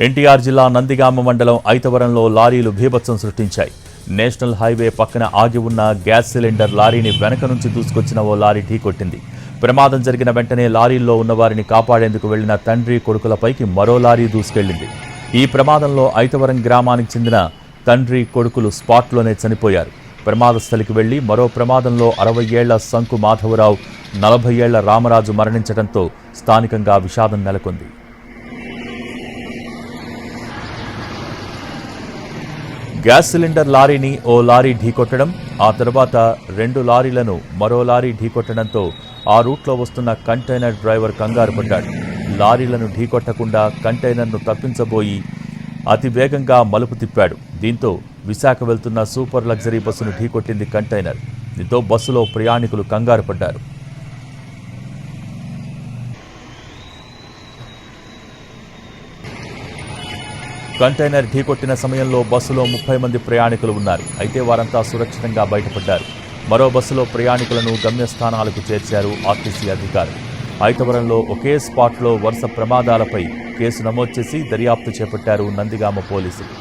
ఎన్టీఆర్ జిల్లా నందిగామ మండలం ఐతవరంలో లారీలు బీభత్సం సృష్టించాయి. నేషనల్ హైవే పక్కన ఆగి ఉన్న గ్యాస్ సిలిండర్ లారీని వెనక నుంచి దూసుకొచ్చిన ఓ లారీ ఢీకొట్టింది. ప్రమాదం జరిగిన వెంటనే లారీల్లో ఉన్నవారిని కాపాడేందుకు వెళ్లిన తండ్రి కొడుకులపైకి మరో లారీ దూసుకెళ్లింది. ఈ ప్రమాదంలో ఐతవరం గ్రామానికి చెందిన తండ్రి కొడుకులు స్పాట్లోనే చనిపోయారు. ప్రమాద స్థలికి వెళ్లి మరో ప్రమాదంలో 60 ఏళ్ల సంకు మాధవరావు, 40 ఏళ్ల రామరాజు మరణించడంతో స్థానికంగా విషాదం నెలకొంది. గ్యాస్ సిలిండర్ లారీని ఓ లారీ ఢీకొట్టడం, ఆ తర్వాత 2 లారీలను మరో లారీ ఢీకొట్టడంతో ఆ రూట్లో వస్తున్న కంటైనర్ డ్రైవర్ కంగారు పడ్డాడు. లారీలను ఢీకొట్టకుండా కంటైనర్ను తప్పించబోయి అతి వేగంగా మలుపు తిప్పాడు. దీంతో విశాఖ వెళ్తున్న సూపర్ లగ్జరీ బస్సును ఢీకొట్టింది కంటైనర్. దీంతో బస్సులో ప్రయాణికులు కంగారు పడ్డారు. కంటైనర్ ఢీకొట్టిన సమయంలో బస్సులో 30 మంది ప్రయాణికులు ఉన్నారు. అయితే వారంతా సురక్షితంగా బయటపడ్డారు. మరో బస్సులో ప్రయాణికులను గమ్యస్థానాలకు చేర్చారు ఆర్టీసీ అధికారులు. ఐతవరంలో ఒకే స్పాట్లో వరుస ప్రమాదాలపై కేసు నమోదు చేసి దర్యాప్తు చేపట్టారు నందిగామ పోలీసులు.